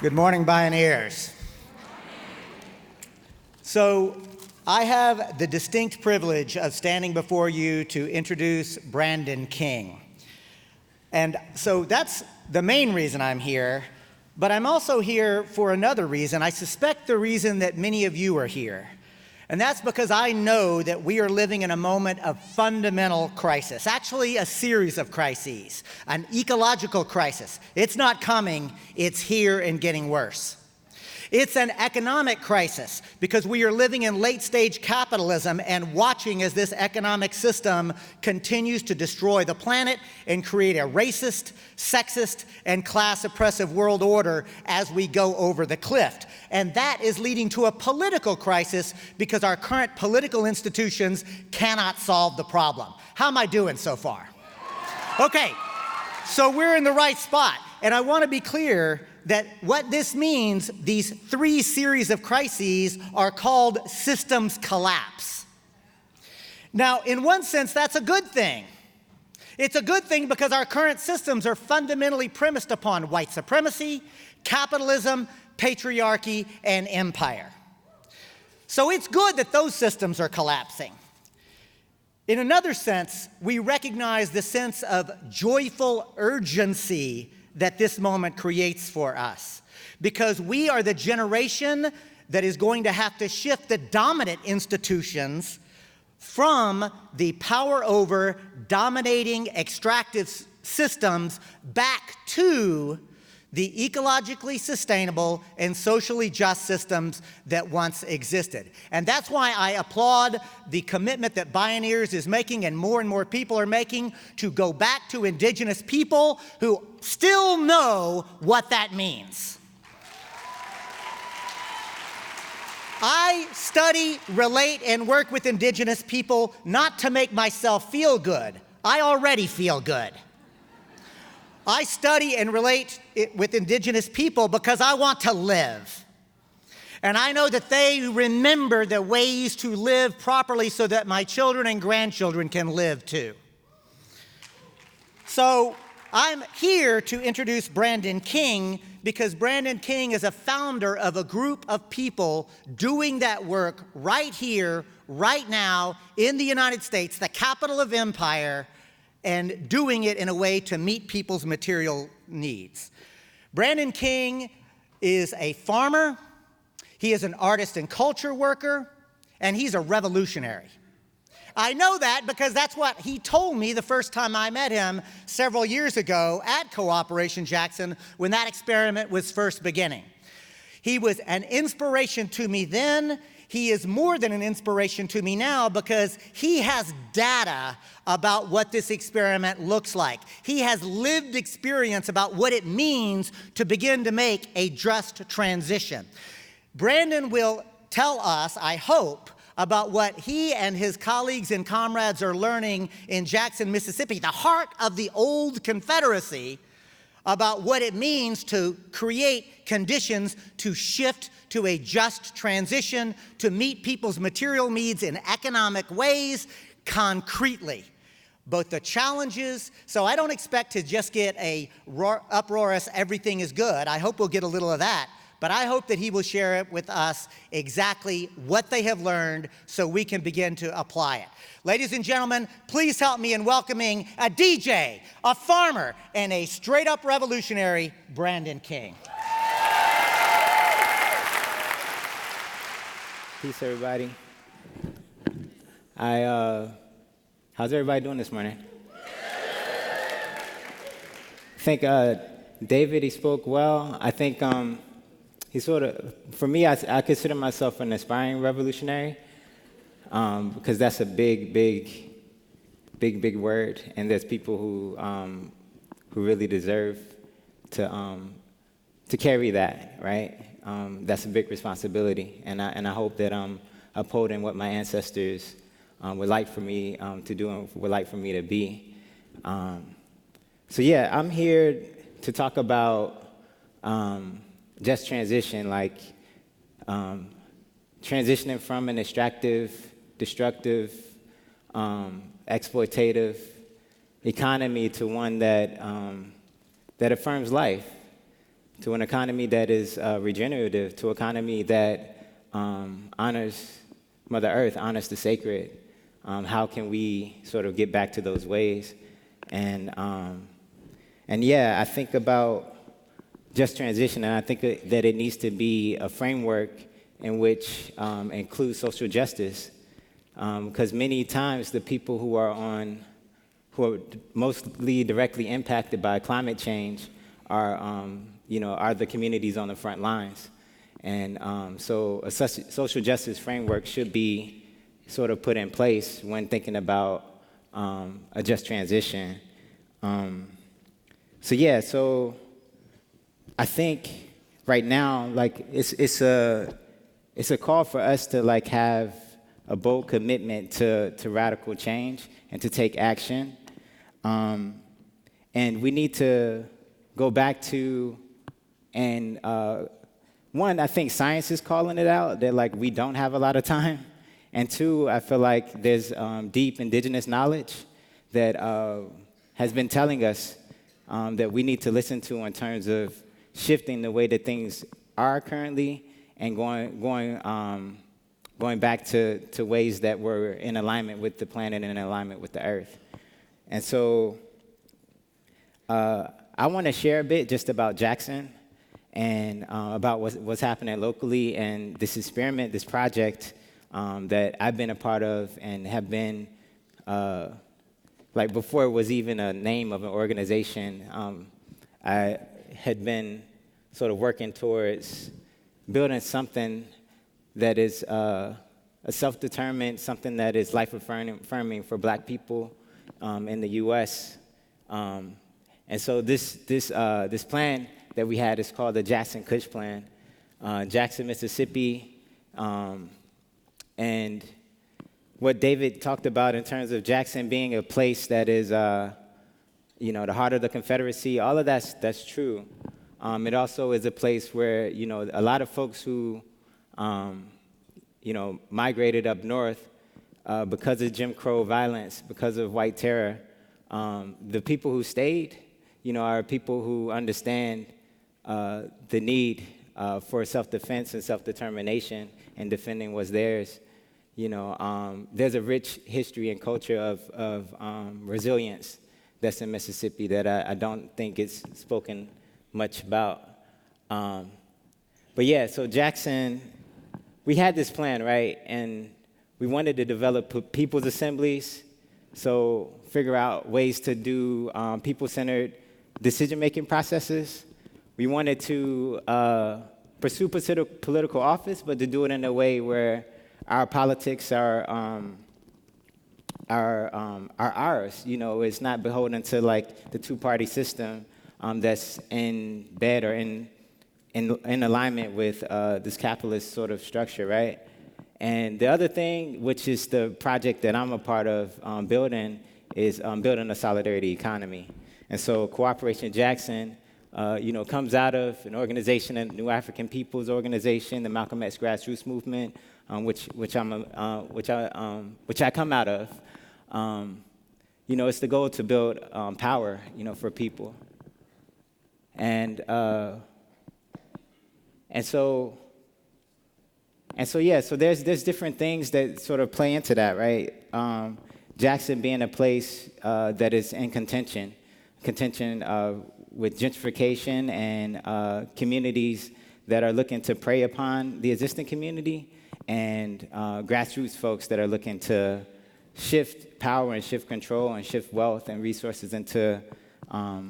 Good morning, Bioneers. So I have the distinct privilege of standing before you to introduce Brandon King. And so that's the main reason I'm here, but I'm also here for another reason. I suspect the reason that many of you are here. And that's because I know that we are living in a moment of fundamental crisis, actually a series of crises, an ecological crisis. It's not coming, it's here and getting worse. It's an economic crisis because we are living in late-stage capitalism and watching as this economic system continues to destroy the planet and create a racist, sexist, and class-oppressive world order as we go over the cliff. And that is leading to a political crisis because our current political institutions cannot solve the problem. How am I doing so far? Okay, so we're in the right spot. And I want to be clear that what this means, these three series of crises are called systems collapse. Now, in one sense, that's a good thing. It's a good thing because our current systems are fundamentally premised upon white supremacy, capitalism, patriarchy, and empire. So it's good that those systems are collapsing. In another sense, we recognize the sense of joyful urgency that this moment creates for us, because we are the generation that is going to have to shift the dominant institutions from the power over dominating extractive systems back to the ecologically sustainable and socially just systems that once existed. And that's why I applaud the commitment that Bioneers is making and more people are making to go back to indigenous people who still know what that means. I study, relate, and work with indigenous people not to make myself feel good. I already feel good. I study and relate with indigenous people because I want to live. And I know that they remember the ways to live properly so that my children and grandchildren can live too. So I'm here to introduce Brandon King because Brandon King is a founder of a group of people doing that work right here, right now in the United States, the capital of empire, and doing it in a way to meet people's material needs. Brandon King is a farmer, he is an artist and culture worker, and he's a revolutionary. I know that because that's what he told me the first time I met him several years ago at Cooperation Jackson when that experiment was first beginning. He was an inspiration to me then. He is more than an inspiration to me now because he has data about what this experiment looks like. He has lived experience about what it means to begin to make a just transition. Brandon will tell us, I hope, about what he and his colleagues and comrades are learning in Jackson, Mississippi, the heart of the old Confederacy, about what it means to create conditions to shift to a just transition, to meet people's material needs in economic ways concretely. Both the challenges, so I don't expect to just get a uproarious everything is good. I hope we'll get a little of that. But I hope that he will share it with us exactly what they have learned so we can begin to apply it. Ladies and gentlemen, please help me in welcoming a DJ, a farmer, and a straight-up revolutionary, Brandon King. Peace, everybody. How's everybody doing this morning? I think David, he spoke well. I think he sort of, for me, I consider myself an aspiring revolutionary because that's a big word, and there's people who really deserve to carry that, right? That's a big responsibility, and I hope that I'm upholding what my ancestors would like for me to do and would like for me to be. So yeah, I'm here to talk about just transition, like transitioning from an extractive, destructive, exploitative economy to one that affirms life, to an economy that is regenerative, to an economy that honors Mother Earth, honors the sacred. How can we sort of get back to those ways? And yeah, I think about just transition, and I think that it needs to be a framework in which includes social justice, because many times the people who are mostly directly impacted by climate change are the communities on the front lines. And so a social justice framework should be sort of put in place when thinking about a just transition. So I think right now, like, it's a call for us to like have a bold commitment to radical change and to take action. And we need to go back to, and one, I think science is calling it out, that like we don't have a lot of time. And two, I feel like there's deep indigenous knowledge that has been telling us that we need to listen to in terms of shifting the way that things are currently and going back to ways that were in alignment with the planet and in alignment with the earth. And so I want to share a bit just about Jackson and about what's happening locally and this experiment, this project that I've been a part of and have been, like before it was even a name of an organization, I had been sort of working towards building something that is a self-determined, something that is life-affirming for Black people in the U.S. And so this plan that we had is called the Jackson Cush Plan. Jackson, Mississippi, and what David talked about in terms of Jackson being a place that is, the heart of the Confederacy, all of that's true. It also is a place where, a lot of folks who, migrated up north because of Jim Crow violence, because of white terror, the people who stayed, are people who understand the need for self-defense and self-determination and defending what's theirs. There's a rich history and culture of resilience that's in Mississippi that I don't think is spoken much about. But yeah, so Jackson, we had this plan, right? And we wanted to develop people's assemblies, so figure out ways to do people-centered decision-making processes. We wanted to pursue political office, but to do it in a way where our politics are ours. It's not beholden to like the two-party system that's in bed or in alignment with this capitalist sort of structure, right? And the other thing, which is the project that I'm a part of building, is building a solidarity economy. And so Cooperation Jackson, comes out of an organization, a New African Peoples Organization, the Malcolm X Grassroots Movement, which I come out of. It's the goal to build power, for people. And so there's different things that sort of play into that, right? Jackson being a place that is in contention with gentrification and communities that are looking to prey upon the existing community, and grassroots folks that are looking to shift power and shift control and shift wealth and resources into, to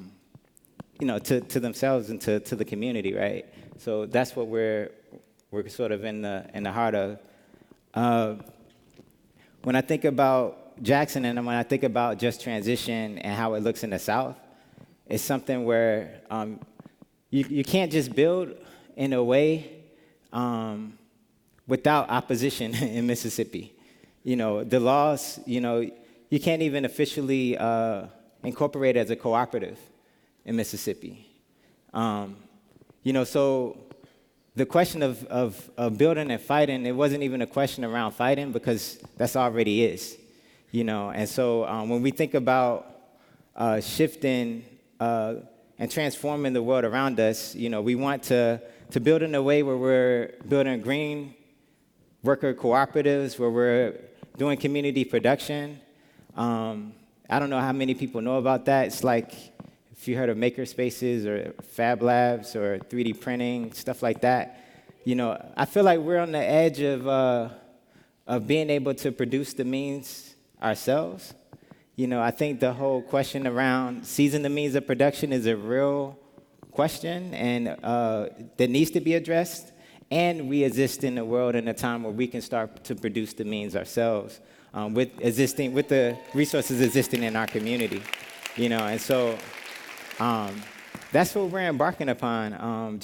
themselves and to the community, right? So that's what we're sort of in the heart of. When I think about Jackson and when I think about just transition and how it looks in the South, it's something where you can't just build in a way without opposition in Mississippi. The laws, you can't even officially incorporate as a cooperative in Mississippi. So the question of building and fighting, it wasn't even a question around fighting because that's already is, And so when we think about shifting and transforming the world around us. We want to build in a way where we're building green worker cooperatives, where we're doing community production. I don't know how many people know about that. It's like, if you heard of maker spaces or Fab Labs or 3D printing, stuff like that. I feel like we're on the edge of being able to produce the means ourselves. I think the whole question around seizing the means of production is a real question and that needs to be addressed. And we exist in a world and a time where we can start to produce the means ourselves with the resources existing in our community. And so that's what we're embarking upon.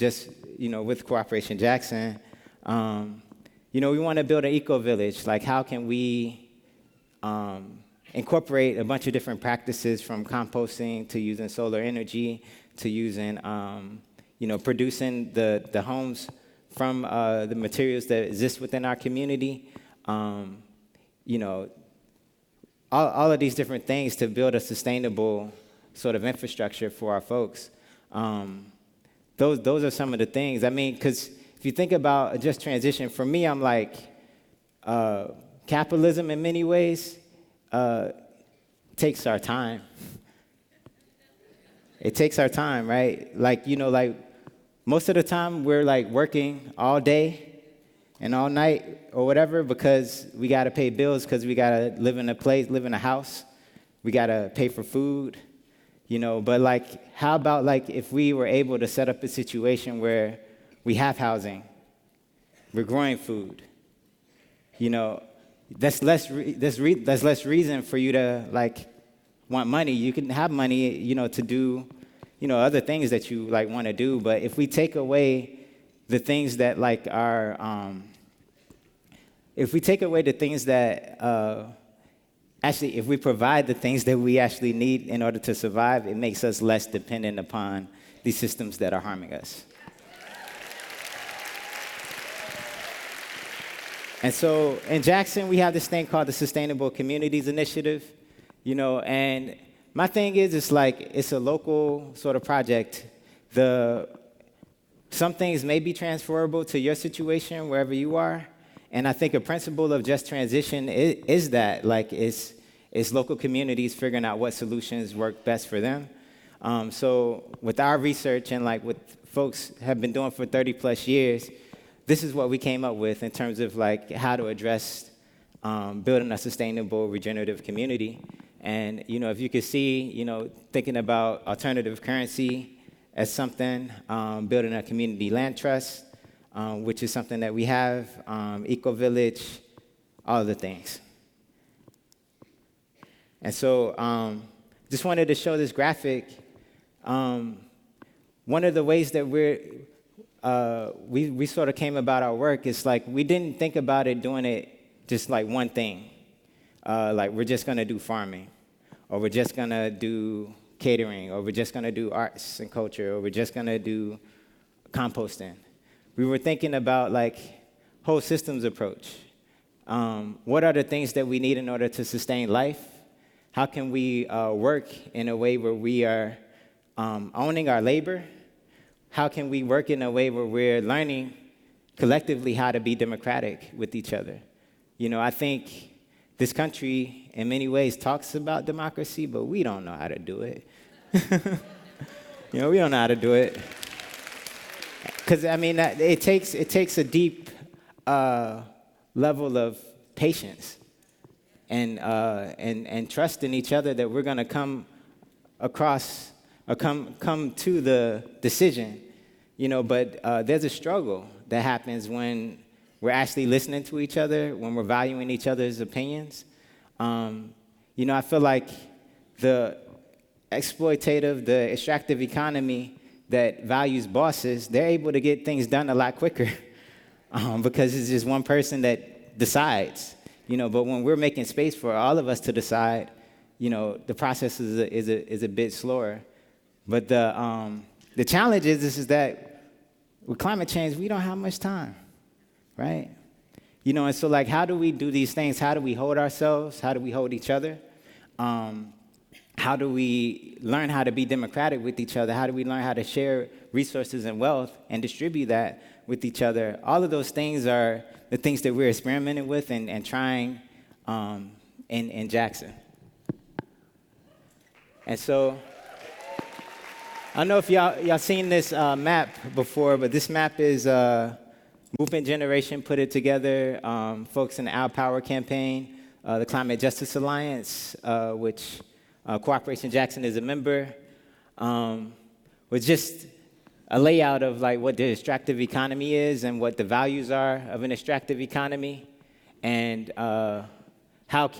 With Cooperation Jackson. We want to build an eco-village. Like, how can we incorporate a bunch of different practices, from composting to using solar energy to using, producing the homes from the materials that exist within our community. All of these different things to build a sustainable sort of infrastructure for our folks. Those are some of the things. Because if you think about a just transition, for me, I'm like, capitalism in many ways takes our time. It takes our time, right? Like most of the time we're like working all day and all night or whatever because we got to pay bills, because we got to live in a house. We got to pay for food, But like, how about like if we were able to set up a situation where we have housing, we're growing food, that's less reason for you to like want money. You can have money, to do, other things that you like want to do. But if we take away the things that like are, if we take away the things that, actually, if we provide the things that we actually need in order to survive, it makes us less dependent upon these systems that are harming us. And so in Jackson, we have this thing called the Sustainable Communities Initiative, and my thing is, it's a local sort of project. Some things may be transferable to your situation wherever you are, and I think a principle of just transition is that, it's local communities figuring out what solutions work best for them. So with our research and what folks have been doing for 30 plus years, this is what we came up with in terms of how to address building a sustainable regenerative community. And, if you could see, thinking about alternative currency as something, building a community land trust, which is something that we have, eco-village, all of the things. And so just wanted to show this graphic. One of the ways that we sort of came about our work is we didn't think about it doing it just one thing. We're just going to do farming, or we're just going to do catering, or we're just going to do arts and culture, or we're just going to do composting. We were thinking about whole systems approach. What are the things that we need in order to sustain life? How can we work in a way where we are owning our labor? How can we work in a way where we're learning collectively how to be democratic with each other? I think this country, in many ways, talks about democracy, but we don't know how to do it. We don't know how to do it. Because, it takes a deep level of patience and trust in each other that we're going to come across or come to the decision, but there's a struggle that happens when we're actually listening to each other, when we're valuing each other's opinions. I feel like the exploitative, the extractive economy that values bosses, they're able to get things done a lot quicker because it's just one person that decides, but when we're making space for all of us to decide, the process is a bit slower. But the challenge is that with climate change, we don't have much time, right? And so how do we do these things? How do we hold ourselves? How do we hold each other? How how do we learn how to be democratic with each other? How do we learn how to share resources and wealth and distribute that with each other? All of those things are the things that we're experimenting with and trying in Jackson. And so, I don't know if y'all seen this map before, but this map is Movement Generation put it together, folks in the Our Power campaign, the Climate Justice Alliance, which Cooperation Jackson is a member, was just a layout of like what the extractive economy is and what the values are of an extractive economy, and how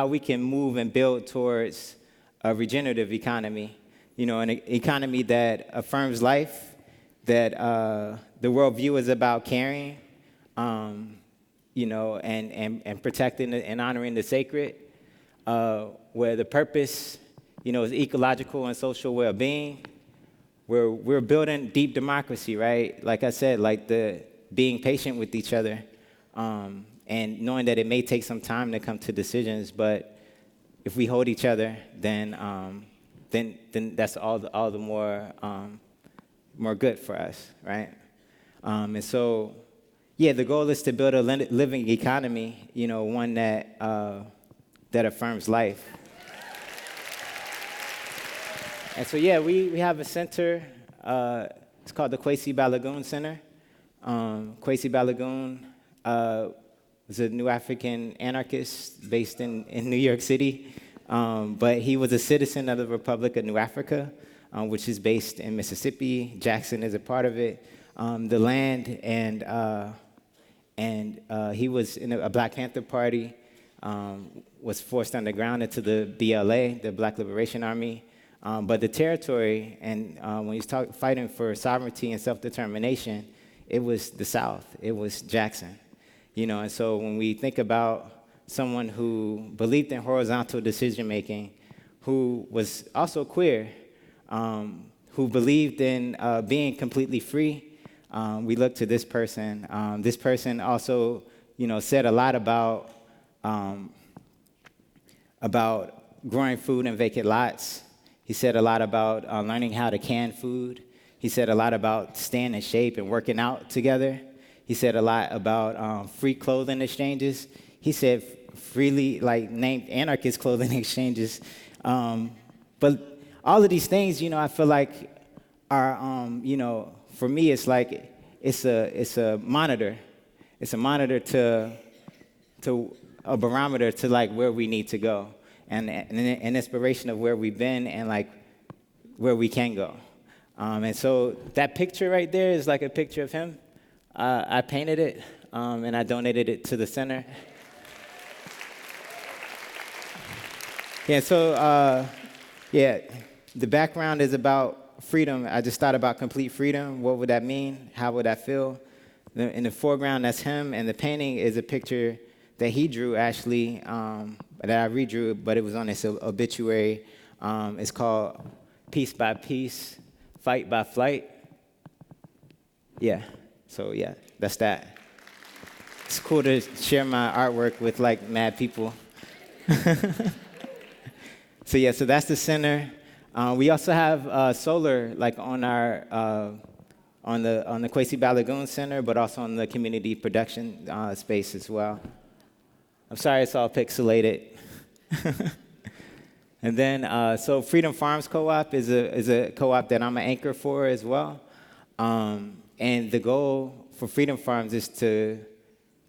we can move and build towards a regenerative economy, an economy that affirms life, that the worldview is about caring, and protecting and honoring the sacred, where the purpose, is ecological and social well-being. We're building deep democracy, right? Like I said, like the being patient with each other, and knowing that it may take some time to come to decisions, but if we hold each other, then that's all the more good for us, right? And so, the goal is to build a living economy, one that affirms life. And so, we have a center. It's called the Quala Balagoon Center. Quala Balagoon was a New African anarchist based in New York City, but he was a citizen of the Republic of New Africa, which is based in Mississippi. Jackson is a part of it. The land and he was in a Black Panther Party, was forced underground into the BLA, the Black Liberation Army. But the territory, and when he's fighting for sovereignty and self-determination, it was the South. It was Jackson. And so when we think about someone who believed in horizontal decision-making, who was also queer, who believed in being completely free, we look to this person. This person also, said a lot about growing food in vacant lots. He said a lot about learning how to can food. He said a lot about staying in shape and working out together. He said a lot about free clothing exchanges. He said freely, named anarchist clothing exchanges. But all of these things, I feel like are, for me, it's like it's a monitor. It's a monitor to a barometer to where we need to go, and an inspiration of where we've been and where we can go. And so that picture right there is like a picture of him. I painted it and I donated it to the center. So the background is about freedom. I just thought about complete freedom. What would that mean? How would that feel? In the foreground, that's him, and the painting is a picture that he drew, actually, that I redrew, but it was on his obituary. It's called Piece by Piece, Fight by Flight. That's that. It's cool to share my artwork with, mad people. So that's the center. We also have solar, on our on the Quala Balagoon Center, but also on the community production space as well. I'm sorry it's all pixelated. And then, so Freedom Farms Co-op is a co-op that I'm an anchor for as well. And the goal for Freedom Farms is to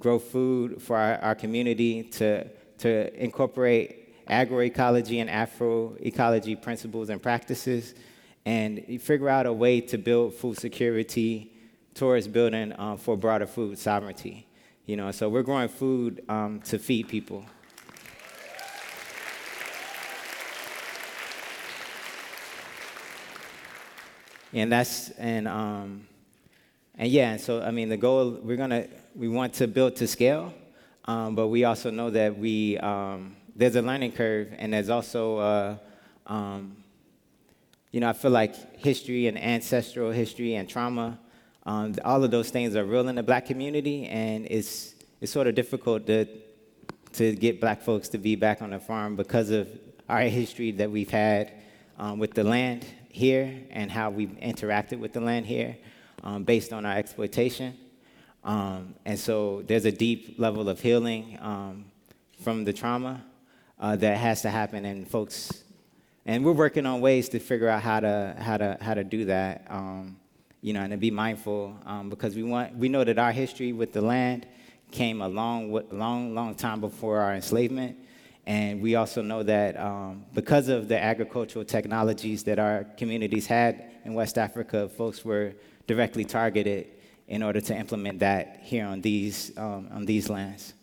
grow food for our community, to incorporate agroecology and Afroecology principles and practices, and figure out a way to build food security towards building for broader food sovereignty. So we're growing food to feed people. And so I mean the goal, we want to build to scale, but we also know that there's a learning curve, and there's also I feel like history and ancestral history and trauma, all of those things are real in the Black community, and it's sort of difficult to get Black folks to be back on the farm because of our history that we've had with the land here and how we've interacted with the land here based on our exploitation. And so there's a deep level of healing from the trauma that has to happen, and folks, and we're working on ways to figure out how to do that, you know, and to be mindful because we know that our history with the land came a long time before our enslavement, and we also know that because of the agricultural technologies that our communities had in West Africa, folks were directly targeted in order to implement that here on these lands.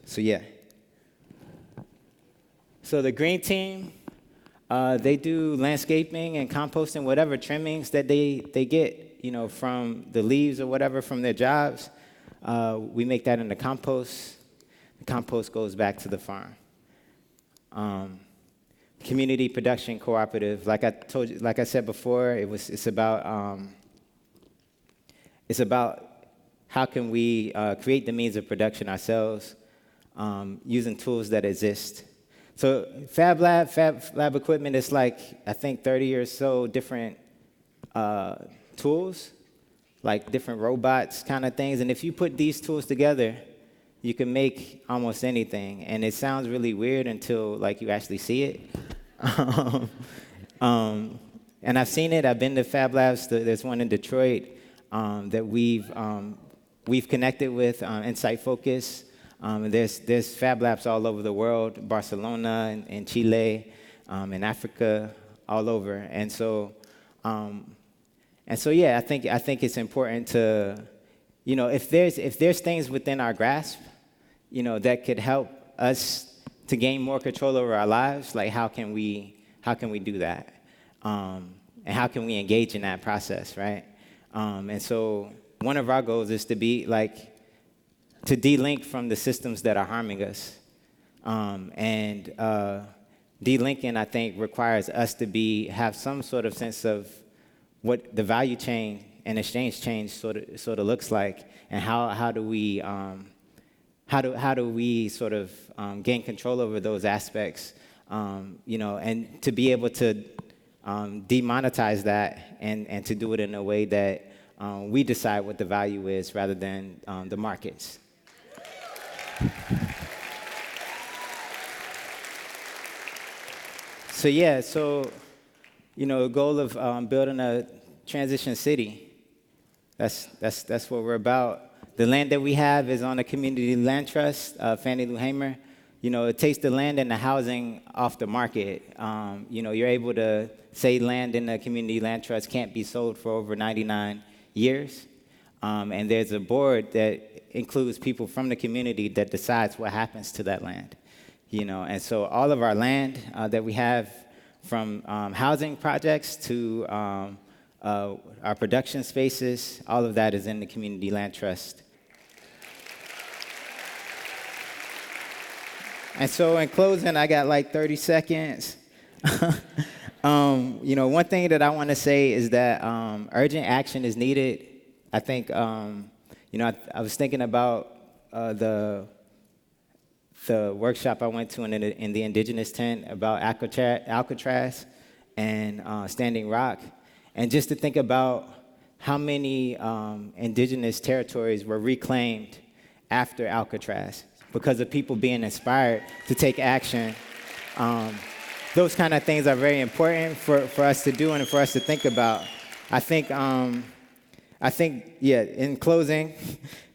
So yeah. So the green team, they do landscaping and composting, whatever trimmings that they get, you know, from the leaves or whatever from their jobs. We make that into compost. The compost goes back to the farm. Community production cooperative, like I said before, it's about how can we create the means of production ourselves using tools that exist. So Fab Lab equipment is like, I think, 30 or so different tools, like different robots kind of things. And if you put these tools together, you can make almost anything. And it sounds really weird until like you actually see it. And I've seen it. I've been to Fab Labs. There's one in Detroit that we've connected with, Insight Focus. There's Fab Labs all over the world, Barcelona and Chile, in Africa, all over. And so yeah, I think it's important to, you know, if there's things within our grasp, you know, that could help us to gain more control over our lives, like how can we do that, and how can we engage in that process, right? And so one of our goals is to be like, to de-link from the systems that are harming us. And de-linking, I think, requires us to have some sort of sense of what the value chain and exchange chain sort of looks like, and how do we sort of gain control over those aspects, you know, and to be able to demonetize that and to do it in a way that we decide what the value is rather than the markets. So yeah, you know, the goal of building a transition city, that's what we're about. The land that we have is on a community land trust, Fannie Lou Hamer. You know, it takes the land and the housing off the market. You know, you're able to say land in the community land trust can't be sold for over 99 years. And there's a board that includes people from the community that decides what happens to that land. You know, and so all of our land that we have, from housing projects to our production spaces, all of that is in the community land trust. And so in closing, I got like 30 seconds. You know, one thing that I want to say is that urgent action is needed. I think, you know, I was thinking about the workshop I went to in the indigenous tent about Alcatraz and Standing Rock, and just to think about how many indigenous territories were reclaimed after Alcatraz because of people being inspired to take action. Those kind of things are very important for us to do and for us to think about. I think, yeah, in closing,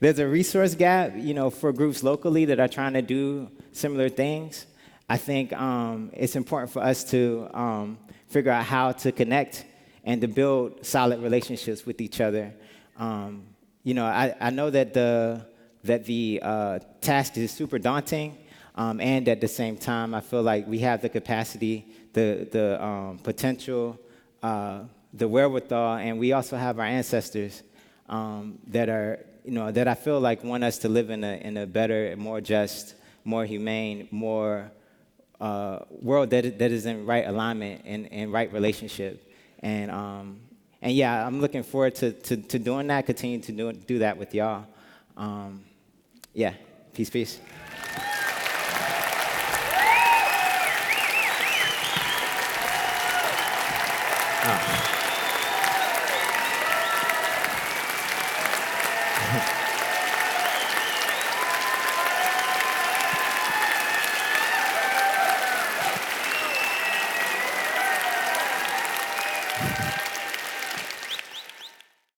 there's a resource gap, you know, for groups locally that are trying to do similar things. I think it's important for us to figure out how to connect and to build solid relationships with each other. You know, I know that the task is super daunting, and at the same time, I feel like we have the capacity, the potential, the wherewithal, and we also have our ancestors that are, you know, that I feel like want us to live in a better, more just, more humane, more world that is in right alignment and right relationship. And yeah, I'm looking forward to doing that, continue to do that with y'all. Yeah, peace. Oh.